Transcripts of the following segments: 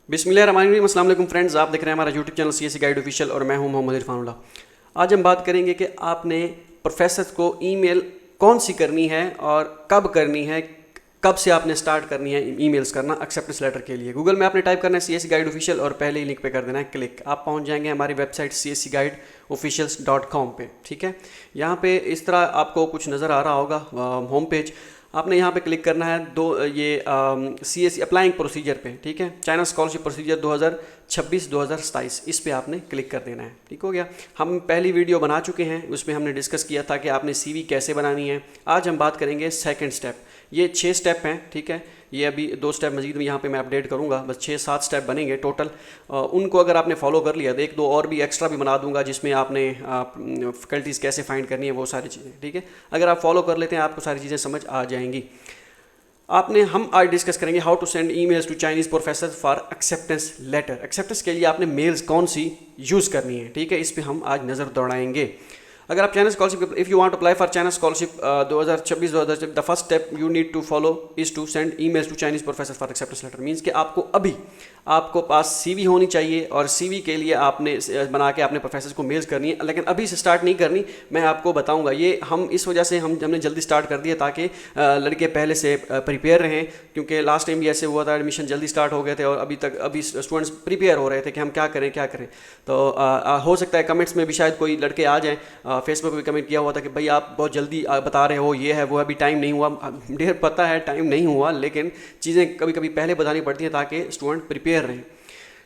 बिस्मिल्लाहिर्रहमानिर्रहीम। अस्सलाम वालेकुम फ्रेंड्स, आप देख रहे हैं हमारा YouTube channel CSC guide official और मैं हूं मोहम्मद इरफानुल्लाह। आज हम बात करेंगे कि आपने प्रोफेसर को ईमेल कौन सी करनी है और कब करनी है, कब से आपने स्टार्ट करनी है ईमेल्स करना एक्सेप्टेंस लेटर के लिए। गूगल में आपने टाइप करना है सीएससी गाइड ऑफिशियल और पहले ही लिंक पे कर देना है क्लिक। आप पहुंच जाएंगे हमारी वेबसाइट cscguideofficials.com पे। ठीक है, यहाँ पे इस तरह आपको कुछ नज़र आ रहा होगा होम पेज। आपने यहाँ पे क्लिक करना है ये सीएससी अप्लाइंग प्रोसीजर पे। ठीक है, चाइना स्कॉलरशिप प्रोसीजर 2026-2027 इस पे आपने क्लिक कर देना है। ठीक हो गया। हम पहली वीडियो बना चुके हैं, उसमें हमने डिस्कस किया था कि आपने सीवी कैसे बनानी है। आज हम बात करेंगे सेकंड स्टेप। ये 6 स्टेप हैं। ठीक है, ये अभी 2 स्टेप मजीद में यहाँ पे मैं अपडेट करूँगा, बस 6-7 स्टेप बनेंगे टोटल। उनको अगर आपने फॉलो कर लिया तो 1-2 और भी एक्स्ट्रा भी बना दूंगा जिसमें आपने फैकल्टीज़ कैसे फाइंड करनी है वो सारी चीज़ें। ठीक है, अगर आप फॉलो कर लेते हैं आपको सारी चीज़ें समझ आ जाएंगी। हम आज डिस्कस करेंगे how to send emails to Chinese professor for acceptance letter. Acceptance के लिए आपने मेल्स कौन सी यूज़ करनी है। ठीक है, इस पर हम आज नज़र दौड़ाएंगे। अगर आप China scholarship, if you want to apply for China scholarship 2026-2027, the first step you need to follow is to send emails to Chinese professor for acceptance letter. Means कि आपको पास सीवी होनी चाहिए और सीवी के लिए आपने बना के अपने प्रोफेसर को मेल्स करनी है, लेकिन अभी से स्टार्ट नहीं करनी। मैं आपको बताऊंगा ये हम इस वजह से हमने जल्दी स्टार्ट कर दिया ताकि लड़के पहले से प्रिपेयर रहें, क्योंकि लास्ट टाइम भी ऐसे हुआ था, एडमिशन जल्दी स्टार्ट हो गए थे और अभी स्टूडेंट्स प्रिपेयर हो रहे थे कि हम क्या करें। तो हो सकता है कमेंट्स में भी शायद कोई लड़के आ जाएँ। फेसबुक पे भी कमेंट किया हुआ था कि भाई आप बहुत जल्दी बता रहे हो, ये है वो, अभी टाइम नहीं हुआ। मुझे पता है टाइम नहीं हुआ, लेकिन चीज़ें कभी कभी पहले बतानी पड़ती हैं ताकि स्टूडेंट प्रिपेयर रहें।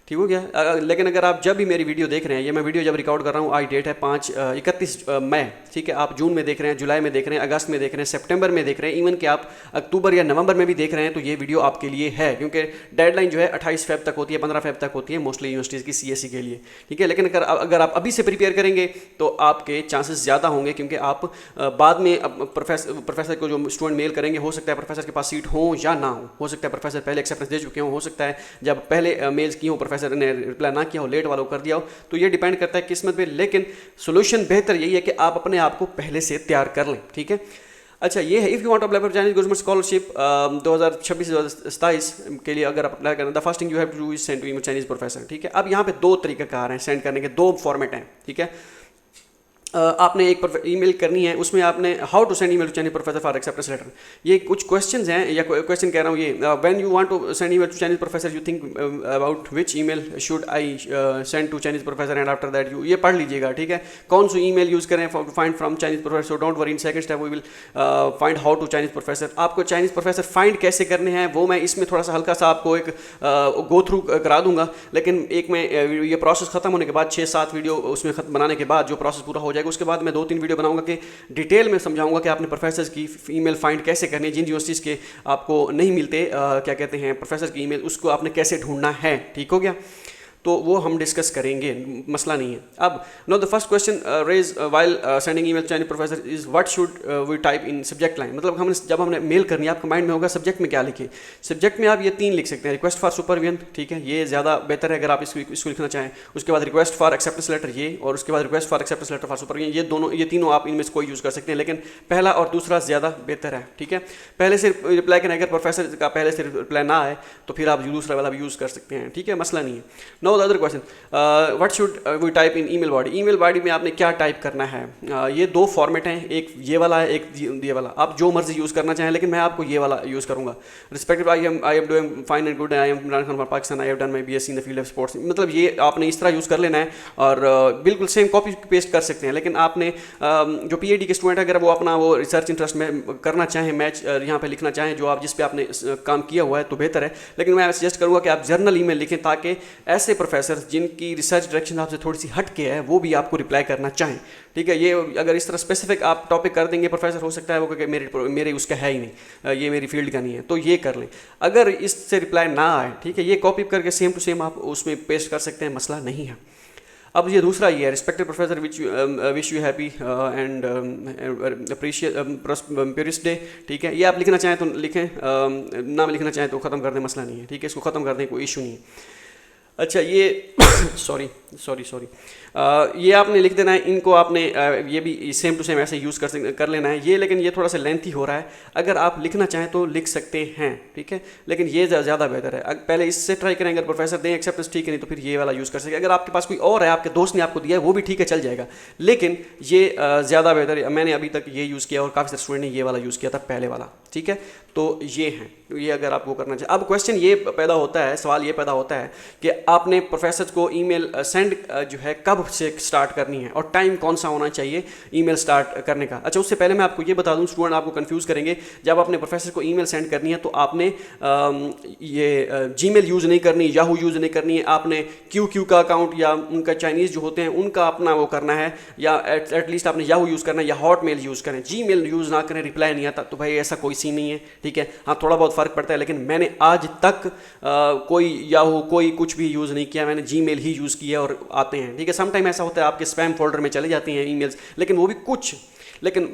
ठीक हो गया। लेकिन अगर आप जब भी मेरी वीडियो देख रहे हैं, ये मैं वीडियो जब रिकॉर्ड कर रहा हूँ, आज डेट है 31 मई। ठीक है, आप जून में देख रहे हैं, जुलाई में देख रहे हैं, अगस्त में देख रहे हैं, सितंबर में देख रहे हैं, इवन कि आप अक्टूबर या नवंबर में भी देख रहे हैं, तो ये वीडियो आपके लिए है, क्योंकि डेडलाइन जो है 28 फेब तक होती है, 15 फेब तक होती है मोस्टली यूनिवर्सिटीज़ की सीएससी के लिए। ठीक है, लेकिन अगर आप अभी से प्रिपेयर करेंगे तो आपके चांसेस ज़्यादा होंगे, क्योंकि आप बाद में प्रोफेसर को जो स्टूडेंट मेल करेंगे, हो सकता है प्रोफेसर के पास सीट हो या ना हो सकता है प्रोफेसर पहले एक्सेप्टेंस दे चुके हो सकता है जब पहले मेल्स की हो प्रोफेसर ने रिप्लाई ना किया हो, लेट वालों कर दिया हो, तो ये डिपेंड करता है किस्मत पे। लेकिन सोल्यूशन बेहतर यही है कि आप अपने आप को पहले से तैयार कर लें। ठीक है, अच्छा ये है, if you want to apply for Chinese government scholarship 2026-2027 के लिए अगर आप अप्लाई करना, the first thing you have to do is send to email Chinese professor. ठीक है, अब यहाँ पे 2 तरीक़ाकार हैं सेंड करने के, 2 फॉर्मेट हैं। ठीक है, आपने एक ईमेल करनी है, उसमें आपने how to send email to Chinese professor for acceptance letter. ये कुछ क्वेश्चंस हैं, या क्वेश्चन कह रहा हूँ ये, when you want to send email to Chinese professor you think about which email should I send to Chinese professor and after that you, ये पढ़ लीजिएगा। ठीक है, कौन सी ईमेल यूज़ करें find from Chinese professor. So don't worry, in second step we will find how to Chinese professor. आपको Chinese professor find कैसे करने हैं वो मैं इसमें थोड़ा सा हल्का सा आपको एक गो थ्रू करा दूंगा, लेकिन एक में ये प्रोसेस खत्म होने के बाद 6-7 वीडियो उसमें बनाने के बाद जो प्रोसेस पूरा हो जाएगा, उसके बाद मैं 2-3 वीडियो बनाऊंगा कि डिटेल में समझाऊंगा कि आपने प्रोफेसर की ईमेल फाइंड कैसे करनी है, जिन यूनिवर्सिटीज़ के आपको नहीं मिलते क्या कहते हैं प्रोफेसर की ईमेल, उसको आपने कैसे ढूंढना है। ठीक हो गया, तो वो हम डिस्कस करेंगे, मसला नहीं है। अब no the first question raise while sending email Chinese professor is what should we type in subject line. मतलब जब हमने मेल करनी है, आपके माइंड में होगा सब्जेक्ट में क्या लिखे। सब्जेक्ट में आप ये 3 लिख सकते हैं, रिक्वेस्ट फॉर सुपरविजन। ठीक है, ये ज़्यादा बेहतर है अगर आप इसको लिखना चाहें। उसके बाद रिक्वेस्ट फॉर एक्सेप्टेंस लेटर ये, और उसके बाद request for acceptance letter for supervision. ये तीनों आप इनमें से कोई यूज़ कर सकते हैं, लेकिन पहला और दूसरा ज़्यादा बेहतर है। ठीक है, पहले से रिप्लाई करें, अगर प्रोफेसर का पहले से रिप्लाई ना आए तो फिर आप दूसरा वाला भी यूज़ कर सकते हैं। ठीक है, मसला नहीं है। No the other question, what should we type in email body. Email body में आपने क्या टाइप करना है। ये 2 फॉर्मेट हैं, एक ये वाला है, एक ये वाला। आप जो मर्जी यूज़ करना चाहें, लेकिन मैं आपको ये वाला यूज़ करूँगा। Respective I am doing fine and good, I am Imran Khan for Pakistan, I have done my BSc in the field of sports. मतलब ये आपने इस तरह यूज़ कर लेना है और बिल्कुल सेम कॉपी पेस्ट कर सकते हैं। लेकिन आपने जो पीएचडी के स्टूडेंट अगर वो अपना वो रिसर्च इंटरेस्ट में करना चाहें, मैच यहाँ पे लिखना चाहें जो आप जिस पे आपने काम किया हुआ है, तो बेहतर है। लेकिन मैं सजेस्ट करूँगा कि आप जर्नल ईमेल लिखें, ताकि ऐसे प्रोफेसर जिनकी रिसर्च डायरेक्शन आपसे थोड़ी सी हट के है वो भी आपको रिप्लाई करना चाहें। ठीक है, ये अगर इस तरह स्पेसिफिक आप टॉपिक कर देंगे, प्रोफेसर हो सकता है वो कि मेरे उसका है ही नहीं, ये मेरी फील्ड का नहीं है, तो ये कर लें। अगर इससे रिप्लाई ना आए, ठीक है, ये कॉपी करके सेम टू सेम आप उसमें पेस्ट कर सकते हैं, मसला नहीं है। अब ये दूसरा ये है, respected professor wish you happy and prosperous day. ठीक है, ये आप लिखना चाहें तो लिखें, ना लिखना चाहें तो ख़त्म कर दें, मसला नहीं है। ठीक है, इसको ख़त्म कर दें, कोई इशू नहीं है। अच्छा ये सॉरी सॉरी सॉरी ये आपने लिख देना है, इनको आपने ये भी सेम टू सेम ऐसे यूज़ कर लेना है ये, लेकिन ये थोड़ा सा लेंथी हो रहा है। अगर आप लिखना चाहें तो लिख सकते हैं, ठीक है, लेकिन ये ज़्यादा बेहतर है। पहले इससे ट्राई करें, अगर प्रोफेसर दें एक्सेप्टेंस ठीक है, नहीं तो फिर ये वाला यूज़ कर सकते हैं। अगर आपके पास कोई और है, आपके दोस्त ने आपको दिया है, वो भी ठीक है, चल जाएगा, लेकिन ये ज़्यादा बेहतर है। मैंने अभी तक ये यूज़ किया और काफ़ी सारे स्टूडेंट ने ये वाला यूज़ किया था, पहले वाला, ठीक है। तो ये हैं, तो ये अगर आपको करना चाहिए। अब क्वेश्चन ये पैदा होता है, सवाल ये पैदा होता है कि आपने प्रोफेसर को ईमेल सेंड जो है कब से स्टार्ट करनी है और टाइम कौन सा होना चाहिए ईमेल स्टार्ट करने का। अच्छा, उससे पहले मैं आपको ये बता दूं, स्टूडेंट आपको कंफ्यूज करेंगे, जब आपने प्रोफेसर को ईमेल सेंड करनी है तो आपने ये जीमेल यूज़ नहीं करनी, याहू यूज़ नहीं करनी है, आपने क्यू का अकाउंट या उनका चाइनीज़ जो होते हैं उनका अपना वो करना है, या एटलीस्ट आपने याहू यूज़ करना है या हॉटमेल यूज़ करें, जीमेल यूज़ ना करें, रिप्लाई नहीं आता। तो भाई ऐसा कोई सीन नहीं है, ठीक है। हाँ, थोड़ा बहुत फ़र्क पड़ता है, लेकिन मैंने आज तक कोई याहू कोई कुछ भी यूज़ नहीं किया, मैंने जीमेल ही यूज़ किया और आते हैं, ठीक है। समटाइम ऐसा होता है आपके स्पैम फोल्डर में चले जाती हैं ईमेल्स, लेकिन वो भी कुछ, लेकिन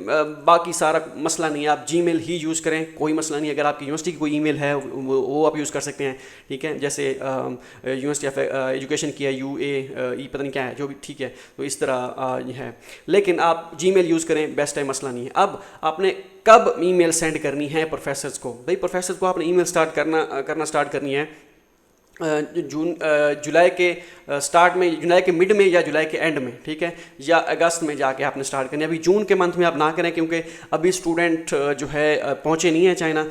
बाकी सारा मसला नहीं है। आप जीमेल ही यूज़ करें, कोई मसला नहीं। अगर आपकी यूनिवर्सिटी की कोई ईमेल है वो आप यूज़ कर सकते हैं, ठीक है। जैसे यूनिवर्सिटी ऑफ एजुकेशन की है, UAE पता नहीं क्या है, जो भी, ठीक है। तो इस तरह ये है, लेकिन आप जीमेल यूज़ करें, बेस्ट है, मसला नहीं है। अब आपने कब ईमेल सेंड करनी है प्रोफेसर्स को? भाई प्रोफेसर्स को आपने ईमेल स्टार्ट करनी है जुलाई के स्टार्ट में, जुलाई के मिड में या जुलाई के एंड में, ठीक है, या अगस्त में जाके आपने स्टार्ट करनी है। अभी जून के मंथ में आप ना करें, क्योंकि अभी स्टूडेंट जो है पहुंचे नहीं है चाइना।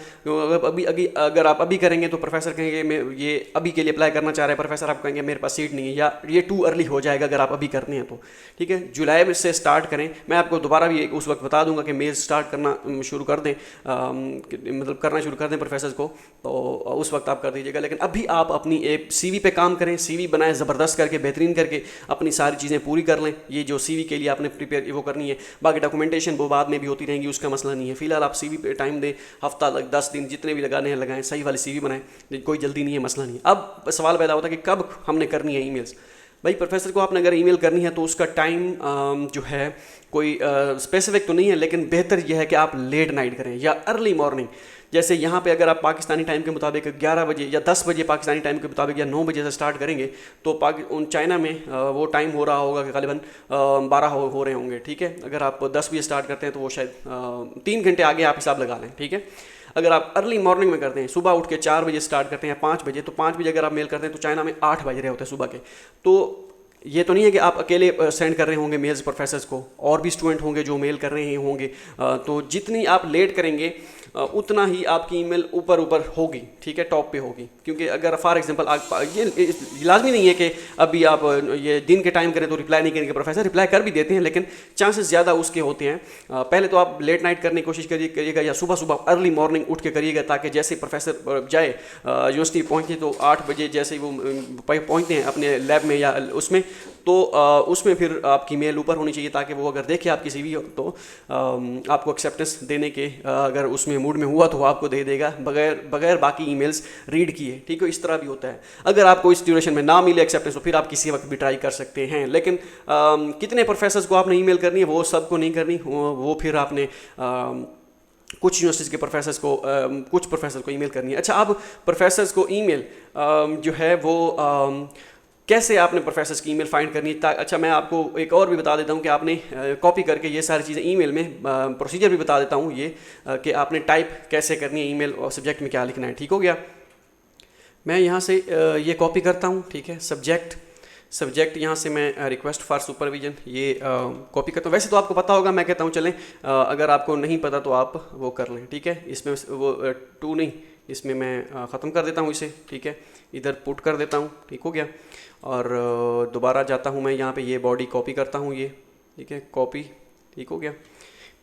अगर आप अभी करेंगे तो प्रोफेसर कहेंगे मैं ये अभी के लिए अप्लाई करना चाह रहे हैं, प्रोफेसर आप कहेंगे मेरे पास सीट नहीं है, या ये टू अर्ली हो जाएगा अगर आप अभी करनी है तो, ठीक है। जुलाई में से स्टार्ट करें। मैं आपको दोबारा भी उस वक्त बता दूंगा कि मेल स्टार्ट करना शुरू कर दें, मतलब करना शुरू कर दें प्रोफेसर को, तो उस वक्त आप कर दीजिएगा। लेकिन अभी आप अपनी एक CV पे काम करें, CV बनाएं ज़बरदस्त करके, बेहतरीन करके, अपनी सारी चीज़ें पूरी कर लें। ये जो CV के लिए आपने प्रिपेयर वो करनी है, बाकी डॉक्यूमेंटेशन वो बाद में भी होती रहेंगी, उसका मसला नहीं है। फिलहाल आप CV पे टाइम दें, हफ्ता लग 10 दिन जितने भी लगाने हैं लगाएं, सही वाली CV बनाएं, कोई जल्दी नहीं है, मसला नहीं है। अब सवाल पैदा होता है कि कब हमने करनी है ईमेल्स। भाई प्रोफेसर को आपने अगर ईमेल करनी है तो उसका टाइम जो है कोई स्पेसिफिक तो नहीं है, लेकिन बेहतर यह है कि आप लेट नाइट करें या अर्ली मॉर्निंग। जैसे यहाँ पे अगर आप पाकिस्तानी टाइम के मुताबिक 11 बजे या 10 बजे पाकिस्तानी टाइम के मुताबिक या 9 बजे से स्टार्ट करेंगे तो चाइना में वो टाइम हो रहा होगा कि ग़ालिबन 12 हो रहे होंगे, ठीक है। अगर आप 10 बजे स्टार्ट करते हैं तो वो शायद 3 घंटे आगे आप हिसाब लगा लें, ठीक है। अगर आप अर्ली मॉर्निंग में करते हैं, सुबह उठ के 4 बजे स्टार्ट करते हैं, 5 बजे, तो 5 बजे अगर आप मेल करते हैं तो चाइना में 8 बज रहे होते हैं सुबह के। तो ये तो नहीं है कि आप अकेले सेंड कर रहे होंगे मेल्स प्रोफेसर्स को, और भी स्टूडेंट होंगे जो मेल कर रहे होंगे। तो जितनी आप लेट करेंगे उतना ही आपकी ईमेल ऊपर होगी, ठीक है, टॉप पे होगी। क्योंकि अगर फॉर एग्जांपल ये लाजमी नहीं है कि अभी आप ये दिन के टाइम करें तो रिप्लाई नहीं करेंगे प्रोफेसर, रिप्लाई कर भी देते हैं, लेकिन चांसेस ज़्यादा उसके होते हैं। पहले तो आप लेट नाइट करने की कोशिश करिएगा या सुबह सुबह अर्ली मॉर्निंग उठ के करिएगा, ताकि जैसे प्रोफेसर जाए यूनिवर्सिटी पहुँचे तो 8 बजे जैसे वो पहुँचते हैं अपने लैब में या उसमें, तो उसमें फिर आपकी मेल ऊपर होनी चाहिए, ताकि वो अगर देखे आपकी CV तो आपको एक्सेप्टेंस देने के अगर उसमें मूड में हुआ तो वो आपको दे देगा बगैर बाकी ईमेल्स रीड किए, ठीक है। इस तरह भी होता है। अगर आपको इस ड्यूरेशन में ना मिले एक्सेप्टेंस तो फिर आप किसी वक्त भी ट्राई कर सकते हैं, लेकिन कितने प्रोफेसर्स को आपने ईमेल करनी है वो सबको नहीं करनी, वो फिर आपने कुछ यूनिवर्सिटीज़ के प्रोफेसर्स को कुछ प्रोफेसर को ईमेल करनी है। अच्छा, अब प्रोफेसर्स को ईमेल जो है वो कैसे आपने प्रोफेसर्स की ईमेल फाइंड करनी है। अच्छा, मैं आपको एक और भी बता देता हूँ कि आपने कॉपी करके ये सारी चीज़ें ईमेल में प्रोसीजर भी बता देता हूँ ये कि आपने टाइप कैसे करनी है ईमेल और सब्जेक्ट में क्या लिखना है, ठीक हो गया। मैं यहाँ से ये कॉपी करता हूँ, ठीक है। सब्जेक्ट यहाँ से मैं रिक्वेस्ट फॉर सुपरविजन ये कॉपी करता हूँ। वैसे तो आपको पता होगा, मैं कहता हूँ चलें अगर आपको नहीं पता तो आप वो कर लें, ठीक है। इसमें वो 2 नहीं, इसमें मैं ख़त्म कर देता हूँ इसे, ठीक है। इधर पुट कर देता हूँ, ठीक हो गया। और दोबारा जाता हूँ मैं यहाँ पे, ये बॉडी कॉपी करता हूँ ये, ठीक है, कॉपी, ठीक हो गया,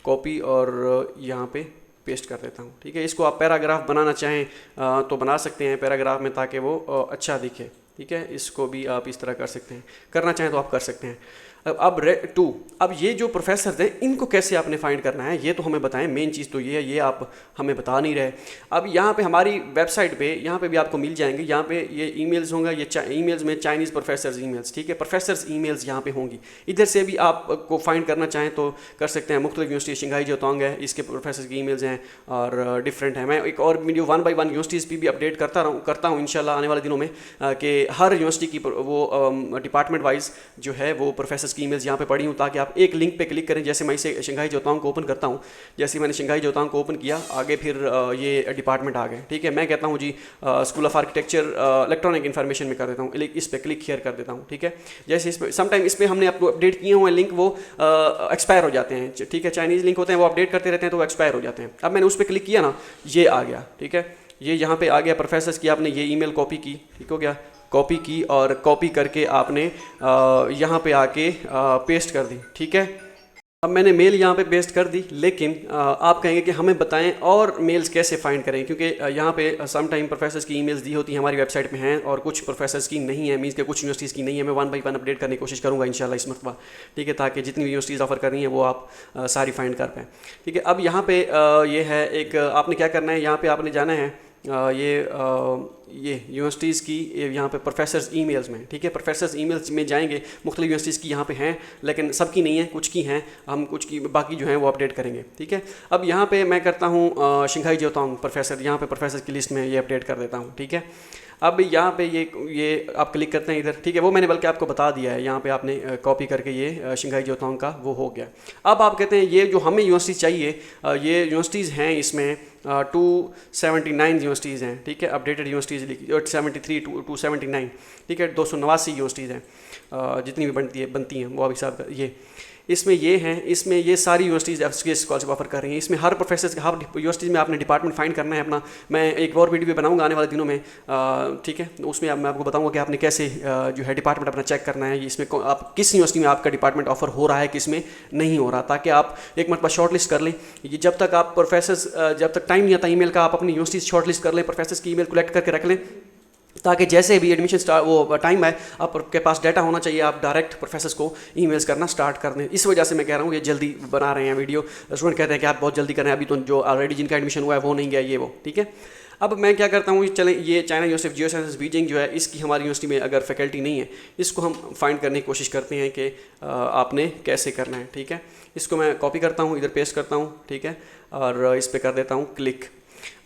कॉपी, और यहाँ पे पेस्ट कर देता हूँ, ठीक है। इसको आप पैराग्राफ बनाना चाहें तो बना सकते हैं पैराग्राफ में, ताकि वो अच्छा दिखे, ठीक है। इसको भी आप इस तरह कर सकते हैं, करना चाहें तो आप कर सकते हैं। अब ये जो प्रोफेसर थे इनको कैसे आपने फाइंड करना है, ये तो हमें बताएं। मेन चीज़ तो ये है, ये आप हमें बता नहीं रहे। अब यहाँ पे हमारी वेबसाइट पे यहाँ पे भी आपको मिल जाएंगे, यहाँ पे ये ईमेल्स होंगे, ये ईमेल्स में चाइनीज़ प्रोफेसर्स ईमेल्स, ठीक है, प्रोफेसर्स ईमेल्स यहाँ पे होंगी। इधर से भी आपको फाइंड करना चाहें तो कर सकते हैं। मुख्तलिफ यूनिवर्सिटी शंघाई जोतांग है, इसके प्रोफेसर की ईमेल्स हैं और डिफरेंट है। मैं एक और वीडियो 1 by 1 यूनिवर्सिटीज़ पे भी अपडेट करता हूँ इंशाल्लाह आने वाले दिनों में, कि हर यूनिवर्सिटी की वो डिपार्टमेंट वाइज जो है वो प्रोफेसर्स की ईमेल्स यहाँ पे पढ़ी हूँ, ताकि आप एक लिंक पे क्लिक करें। जैसे मैं इसे शंघाई जोतांग को ओपन करता हूँ, जैसे मैंने शंघाई जोतांग को ओपन किया, आगे फिर ये डिपार्टमेंट आ गए, ठीक है। मैं कहता हूँ जी school of architecture electronic information में कर देता हूँ, इस पर क्लिक हियर कर देता हूँ, ठीक है। जैसे इस पर समटाइम इस पर हमने आपको अपडेट किए हुए लिंक वो एक्सपायर हो जाते हैं, ठीक है। चाइनीज़ लिंक होते हैं, वो अपडेट करते रहते हैं तो वो एक्सपायर हो जाते हैं। अब मैंने उस पर क्लिक किया ना, ये आ गया, ठीक है, ये यहाँ पे आ गया प्रोफेसर्स की। आपने ये ईमेल कॉपी की, ठीक हो गया, कॉपी की और कॉपी करके आपने यहाँ पे आके पेस्ट कर दी, ठीक है। अब मैंने मेल यहाँ पे पेस्ट कर दी, लेकिन आप कहेंगे कि हमें बताएं और मेल्स कैसे फाइंड करें, क्योंकि यहाँ पे सम टाइम प्रोफेसर्स की ईमेल्स दी होती हैं हमारी वेबसाइट में हैं और कुछ प्रोफेसर्स की नहीं है, मीन्स के कुछ यूनिवर्सिटीज़ की नहीं है। मैं 1 by 1 अपडेट करने की कोशिश करूँगा इंशाल्लाह इस मरतबा, ठीक है, ताकि जितनी यूनिवर्सिटीज़ ऑफर कर रही हैं वो आप सारी फाइंड कर पाएँ, ठीक है। अब यहाँ पे ये है एक, आपने क्या करना है, यहाँ पे आपने जाना है ये यूनिवर्सिटीज़ की यहाँ पे प्रोफेसर्स ईमेल्स में, ठीक है। प्रोफेसर्स ईमेल्स में जाएंगे, मुख्तलिफ यूनिवर्सिटीज़ की यहाँ पे हैं, लेकिन सबकी नहीं है, कुछ की हैं, हम कुछ की बाकी जो हैं वो अपडेट करेंगे, ठीक है। अब यहाँ पे मैं करता हूँ शंघाई जोतांग प्रोफेसर, यहाँ पे प्रोफेसर की लिस्ट में ये अपडेट कर देता हूँ, ठीक है। अब यहाँ पे ये आप क्लिक करते हैं इधर, ठीक है, वो मैंने बल्कि आपको बता दिया है, यहाँ पे आपने कॉपी करके ये शंघाई जोतांग का वो हो गया। अब आप कहते हैं ये जो हमें यूनिवर्सिटी चाहिए, ये यूनिवर्सिटीज़ हैं इसमें 279 यूनिवर्सिटीज़ हैं, ठीक है, अपडेटेड यूनिवर्सिटीज़ लिखी 73 to 279, ठीक है, 289 यूनिवर्सिटीज़ हैं जितनी भी बनती हैं वो अभी साहब ये इसमें ये हैं, इसमें ये सारी यूनिवर्सिटीज़ स्कॉलरशिप ऑफर कर रही हैं। इसमें हर प्रोफेसर हर यूनिवर्सिटीज़ में आपने डिपार्टमेंट फाइंड करना है अपना। मैं एक और वीडियो बनाऊंगा आने वाले दिनों में, ठीक है, उसमें मैं आपको बताऊंगा कि आपने कैसे जो है डिपार्टमेंट अपना चेक करना है, इसमें आप किस यूनिवर्सिटी में आपका डिपार्टमेंट ऑफर हो रहा है, किस में नहीं हो रहा, ताकि आप एक मरतबा शॉर्ट लिस्ट कर लें। ये जब तक आप प्रोफेसर्स जब तक टाइम नहीं आता ईमेल का, आप अपनी यूनिवर्सिटी शॉर्ट लिस्ट कर लें, प्रोफेसर्स की ईमेल कलेक्ट करके रख लें, ताकि जैसे भी एडमिशन स्टार्ट वो टाइम है आपके पास डाटा होना चाहिए, आप डायरेक्ट प्रोफेसर्स को ईमेल्स करना स्टार्ट कर दें। इस वजह से मैं कह रहा हूँ ये जल्दी बना रहे हैं वीडियो। स्टूडेंट कहते हैं कि आप बहुत जल्दी कर रहे हैं, अभी तो जो ऑलरेडी जिनका एडमिशन हुआ है वो नहीं गया, ये वो, ठीक है। अब मैं क्या करता हूँ, चलें ये चाइना यूनिवर्सिटी जियो साइंसेस बीजिंग जो है, इसकी हमारी यूनिवर्सिटी में अगर फैकल्टी नहीं है, इसको हम फाइंड करने की कोशिश करते हैं कि आपने कैसे करना है, ठीक है। इसको मैं कॉपी करता हूँ, इधर पेस्ट करता हूँ, ठीक है, और इस पर कर देता हूँ क्लिक।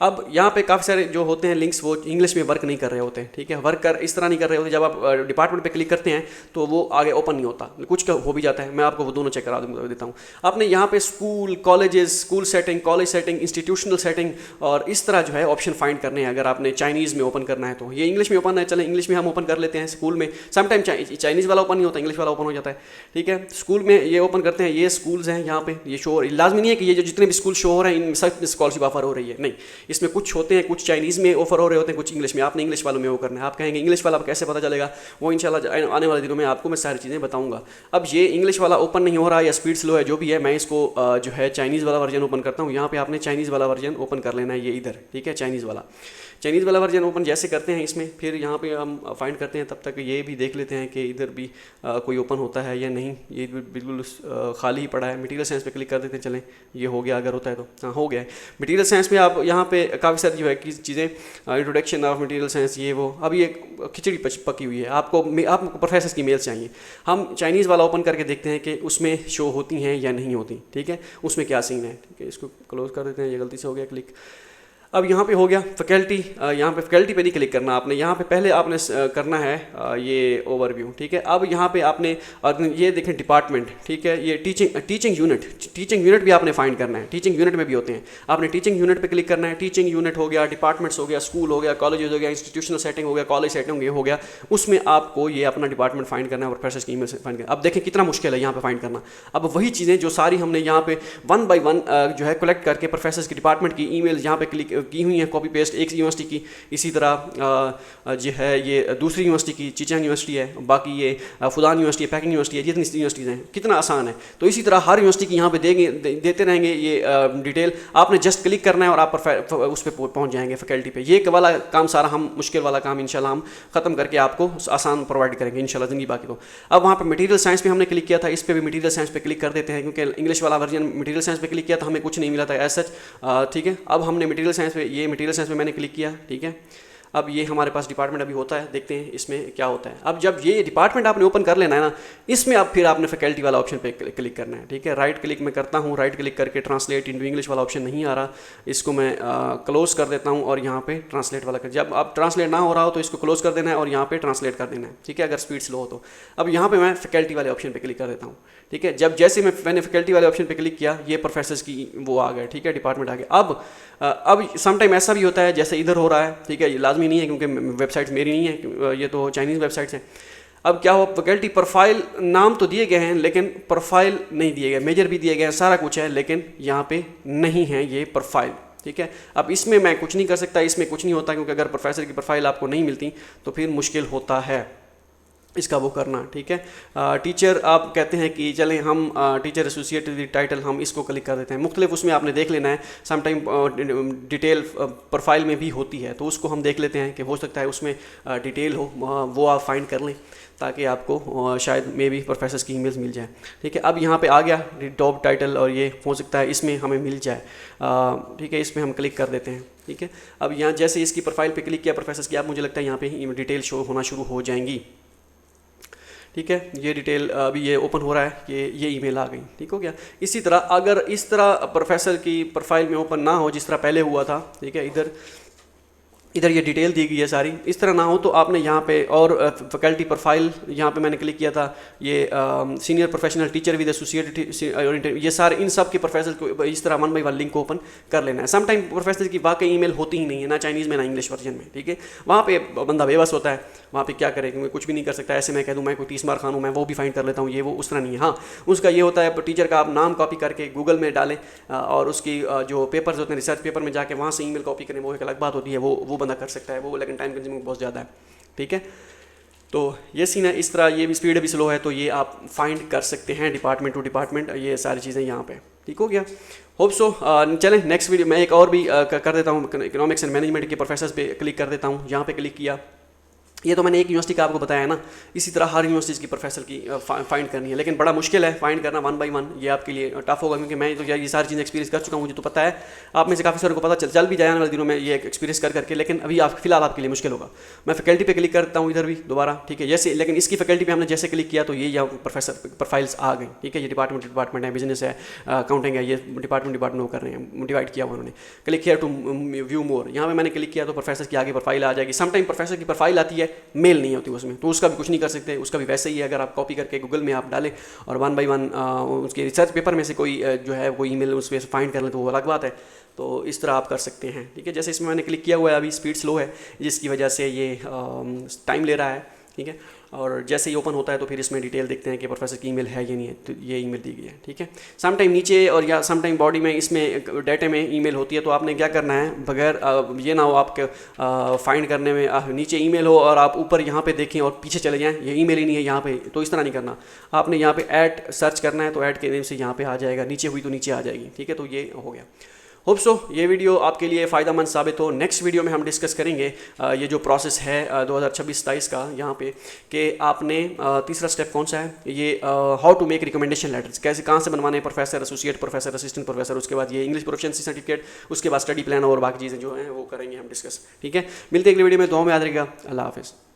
अब यहाँ पे काफ़ी सारे जो होते हैं लिंक्स वो इंग्लिश में वर्क नहीं कर रहे होते हैं, ठीक है, इस तरह नहीं कर रहे होते। जब आप डिपार्टमेंट पे क्लिक करते हैं तो वो आगे ओपन नहीं होता, कुछ का हो भी जाता है। मैं आपको वो दोनों चेक करा देता हूँ। आपने यहाँ पे school, colleges, school setting, college setting, institutional setting और इस तरह जो है ऑप्शन फाइंड करने हैं। अगर आपने चाइनीज़ में ओपन करना है तो ये इंग्लिश में ओपन है, चलें इंग्लिश में हम ओपन कर लेते हैं। स्कूल में समटाइम चाइनीज़ वाला ओपन नहीं होता, इंग्लिश वाला ओपन हो जाता है, ठीक है। स्कूल में ये ओपन करते हैं, ये स्कूल्स हैं, यहाँ पे ये शो, लाजमी नहीं है कि ये जो जितने भी स्कूल शो हो रहे हैं इन सब स्कॉलरशिप ऑफर हो रही है, नहीं, इसमें कुछ होते हैं, कुछ चाइनीज़ में ऑफर हो रहे होते हैं, कुछ इंग्लिश में। आपने इंग्लिश वालों में वो करना है। आप कहेंगे इंग्लिश वाला कैसे पता चलेगा, वो इंशाल्लाह आने वाले दिनों में आपको मैं सारी चीज़ें बताऊंगा। अब ये इंग्लिश वाला ओपन नहीं हो रहा या स्पीड स्लो है, जो भी है, मैं इसको जो है चाइनीज़ वाला वर्जन ओपन करता हूँ। यहाँ पे आपने चाइनीज़ वाला वर्जन ओपन कर लेना है, ये इधर, ठीक है, चाइनीज़ वाला वर्जन ओपन जैसे करते हैं इसमें, फिर यहाँ पे हम फाइंड करते हैं। तब तक ये भी देख लेते हैं कि इधर भी कोई ओपन होता है या नहीं। ये बिल्कुल खाली ही पड़ा है। मटीरियल साइंस पे क्लिक कर देते हैं, चलें ये हो गया, अगर होता है तो। हाँ, हो गया है। मटीरियल साइंस में आप यहाँ पे काफ़ी सारी जो है कि चीज़ें, इंट्रोडक्शन ऑफ मटीरियल साइंस, ये वो। अब ये खिचड़ी पकी हुई है, आपको प्रोफेसर्स की मेल्स चाहिए। हम चाइनीज़ वाला ओपन करके देखते हैं कि उसमें शो होती हैं या नहीं होती, ठीक है, उसमें क्या सीन है, ठीक है। इसको क्लोज कर देते हैं, ये गलती से हो गया क्लिक। अब यहाँ पे हो गया फैकल्टी, यहाँ पे फैकल्टी पे नहीं क्लिक करना आपने, यहाँ पे पहले आपने करना है ये ओवरव्यू, ठीक है। अब यहाँ पे आपने ये देखें डिपार्टमेंट, ठीक है, ये टीचिंग यूनिट भी आपने फाइंड करना है। टीचिंग यूनिट में भी होते हैं, आपने टीचिंग यूनिट पे क्लिक करना है। टीचिंग यूनिट हो गया, डिपार्टमेंट्स हो गया, स्कूल हो गया, कॉलेज हो गया, इंस्टीट्यूशनल सेटिंग हो गया, कॉलेज सेटिंग ये हो गया, उसमें आपको ये अपना डिपार्टमेंट फाइंड करना है और प्रोफेसर की ईमेल से फाइंड करना। अब देखें कितना मुश्किल है यहाँ पे फाइंड करना। अब वही चीज़ें जो सारी हमने यहाँ पे 1 by 1 जो है कलेक्ट करके प्रोफेसर की डिपार्टमेंट की ईमेल यहाँ पे क्लिक की हुई हैं कॉपी पेस्ट एक यूनिवर्सिटी की, इसी तरह जो है ये दूसरी यूनिवर्सिटी की चिचांग यूनिवर्सिटी है, बाकी ये फुलान यूनिवर्सिटी है, पैकिंग यूनिवर्सिटी है, जितनी यूनिवर्सिटीज़ हैं, कितना आसान है। तो इसी तरह हर यूनिवर्सिटी की यहाँ पे देते रहेंगे ये डिटेल, आपने जस्ट क्लिक करना है और आप उस पर पहुँच जाएंगे फैकल्टी पे। ये वाला काम सारा हम मुश्किल वाला काम इंशाल्लाह हम ख़त्म करके आपको आसान प्रोवाइड करेंगे इंशाल्लाह ज़िंदगी बाकी। तो अब वहाँ पे मटेरियल साइंस पे हमने क्लिक किया था, इस पे भी मटेरियल साइंस पे क्लिक कर देते हैं, क्योंकि इंग्लिश वाला वर्जन मटेरियल साइंस पे क्लिक किया था, हमें कुछ नहीं मिला था एज सच, ठीक है। अब हमने मटेरियल साइंस पे, ये मटेरियल साइंस पे मैंने क्लिक किया, ठीक है। अब ये हमारे पास डिपार्टमेंट अभी होता है, देखते हैं इसमें क्या होता है। अब जब ये डिपार्टमेंट आपने ओपन कर लेना है ना, इसमें अब फिर आपने फैकल्टी वाला ऑप्शन पे क्लिक करना है, ठीक है। राइट क्लिक मैं करता हूँ, राइट क्लिक करके ट्रांसलेट इनटू इंग्लिश वाला ऑप्शन नहीं आ रहा, इसको मैं क्लोज कर देता हूँ और यहाँ पे ट्रांसलेट वाला कर, जब आप ट्रांसलेट ना हो रहा हो तो इसको क्लोज कर देना है और यहाँ पे ट्रांसलेट कर देना है, ठीक है, अगर स्पीड स्लो हो तो। अब यहाँ पे मैं फैकल्टी वाले ऑप्शन पे क्लिक कर देता हूँ, ठीक है। जब जैसे मैंने फैकल्टी वाले ऑप्शन पे क्लिक किया, ये प्रोफेसर्स की वो आ गए, ठीक है, डिपार्टमेंट आ गया। अब समटाइम ऐसा भी होता है जैसे इधर हो रहा है, ठीक है, ये लाजमी नहीं है क्योंकि वेबसाइट्स मेरी नहीं है, ये तो चाइनीज़ वेबसाइट्स हैं। अब क्या हो, फैकल्टी प्रोफाइल नाम तो दिए गए हैं लेकिन प्रोफाइल नहीं दिए गए, मेजर भी दिए गए हैं, सारा कुछ है, लेकिन यहाँ पे नहीं है ये प्रोफाइल, ठीक है। अब इसमें मैं कुछ नहीं कर सकता, इसमें कुछ नहीं होता, क्योंकि अगर प्रोफेसर की प्रोफाइल आपको नहीं मिलती तो फिर मुश्किल होता है इसका वो करना, ठीक है। टीचर आप कहते हैं कि चलें हम टीचर एसोसिएट टाइटल हम इसको क्लिक कर देते हैं, मुख्तलिफ उसमें आपने देख लेना है, समटाइम डिटेल प्रोफाइल में भी होती है, तो उसको हम देख लेते हैं कि हो सकता है उसमें डिटेल हो, वो आप फाइंड कर लें ताकि आपको शायद मे भी प्रोफेसर्स की ईमेल्स मिल जाए, ठीक है। अब यहाँ पे आ गया जॉब टाइटल और ये हो सकता है इसमें हमें मिल जाए, ठीक है, इसमें हम क्लिक कर देते हैं, ठीक है। अब यहाँ जैसे इसकी प्रोफाइल पे क्लिक किया प्रोफेसर्स की, अब मुझे लगता है यहाँ पे डिटेल शो होना शुरू हो जाएंगी, ठीक है। ये डिटेल अभी ये ओपन हो रहा है, ये ईमेल आ गई, ठीक हो गया। इसी तरह अगर इस तरह प्रोफेसर की प्रोफाइल में ओपन ना हो जिस तरह पहले हुआ था, ठीक है, इधर ये डिटेल दी गई है सारी, इस तरह ना हो तो आपने यहाँ पे और फैकल्टी प्रोफाइल यहाँ पे मैंने क्लिक किया था, ये senior professional teacher with associate, ये सारे इन सब के प्रोफेसर को इस तरह 1 बाय 1 लिंक को ओपन कर लेना है। समटाइम प्रोफेसर की वाकई ईमेल होती ही नहीं है, ना चाइनीज़ में ना इंग्लिश वर्जन में, ठीक है। वहाँ पे बंदा बेबस होता है, वहाँ पे क्या करे, क्योंकि कुछ भी नहीं कर सकता। ऐसे मैं कह दूँ मैं कोई 30 मार खान हूँ, मैं वो भी फाइंड कर लेता हूँ, ये वो उस तरह नहीं है। हाँ, उसका ये होता है टीचर का आप नाम कॉपी करके गूगल में डालें और उसकी जो पेपर्स होते हैं रिसर्च पेपर में जाके वहाँ से ईमेल कॉपी करें, वो एक अलग बात होती है, वो बंदा कर सकता है वो, लेकिन टाइम कंज्यूमिंग बहुत ज़्यादा है, ठीक है। तो ये सीन है, इस तरह ये भी स्पीड भी स्लो है, तो ये आप फाइंड कर सकते हैं डिपार्टमेंट टू डिपार्टमेंट, ये सारी चीज़ें यहाँ पे, ठीक हो गया। होप सो चलें नेक्स्ट वीडियो मैं एक और भी कर देता हूँ, इकोनॉमिक्स एंड मैनेजमेंट के प्रोफेसर्स पे क्लिक कर देता हूँ। यहाँ पे क्लिक किया, ये तो मैंने एक यूनिवर्सिटी का आपको बताया ना, इसी तरह हर यूनिवर्सिटीज़ की प्रोफेसर की फाइंड करनी है, लेकिन बड़ा मुश्किल है फाइंड करना 1 बाय 1, ये आपके लिए टफ होगा, क्योंकि मैं तो ये सारी चीज़ें एक्सपीरियंस कर चुका हूँ, मुझे तो पता है, आप में से काफ़ी सारे को पता चल भी जाए आने वाले दिनों में ये एक्सपीरियंस करके, लेकिन अभी फिलहाल आपके लिए मुश्किल होगा। मैं फैकल्टी पे क्लिक करता हूँ इधर भी दोबारा, ठीक है, जैसे, लेकिन इसकी फैकल्टी पे हमने जैसे क्लिक किया तो ये यहाँ प्रोफेसर प्रोफाइल्स आ गई, ठीक है। ये डिपार्टमेंट है, बिजनेस है, अकाउंटिंग है, ये डिपार्टमेंट वो कर रहे हैं, डिवाइड किया उन्होंने। क्लिक किया टू व्यू मोर, यहाँ पे मैंने क्लिक किया तो प्रोफेसर की आगे प्रोफाइल आ जाएगी। समटाइम प्रोफेसर की प्रोफाइल आती है, मेल नहीं होती उसमें, तो उसका भी कुछ नहीं कर सकते, उसका भी वैसे ही है, अगर आप कॉपी करके गूगल में आप डालें और 1 बाय 1 उसके रिसर्च पेपर में से कोई जो है वो ईमेल उस पर फाइंड कर लें तो वो अलग बात है। तो इस तरह आप कर सकते हैं, ठीक है। जैसे इसमें मैंने क्लिक किया हुआ है, अभी स्पीड स्लो है जिसकी वजह से ये टाइम ले रहा है, ठीक है। और जैसे ही ओपन होता है तो फिर इसमें डिटेल देखते हैं कि प्रोफेसर की ईमेल है या नहीं है, तो ये ईमेल दी गई है, ठीक है। सम टाइम नीचे और या सम टाइम बॉडी में इसमें डाटा में ईमेल होती है, तो आपने क्या करना है, बगैर ये ना हो आपके फाइंड करने में नीचे ईमेल हो और आप ऊपर यहाँ पे देखें और पीछे चले जाएँ, ये ईमेल ही नहीं है यहाँ पे, तो इस तरह नहीं करना। आपने यहाँ पे ऐड सर्च करना है, तो ऐड के नेम से यहाँ पे आ जाएगा, नीचे हुई तो नीचे आ जाएगी, ठीक है। तो ये हो गया। होप सो ये वीडियो आपके लिए फ़ायदेमंद साबित हो। नेक्स्ट वीडियो में हम डिस्कस करेंगे ये जो प्रोसेस है 2026-27 का, यहाँ पे कि आपने तीसरा स्टेप कौन सा है, ये how to make recommendation letters, कैसे कहाँ से बनवाने, professor, associate professor, assistant professor, उसके बाद ये इंग्लिश प्रोफिशिएंसी सर्टिफिकेट, उसके बाद स्टडी प्लान और बाकी चीज़ें जो हैं वो करेंगे हम डिस्कस, ठीक है। मिलते हैं अगली वीडियो में, दुआ में याद रखिएगा। अल्लाह हाफिज़।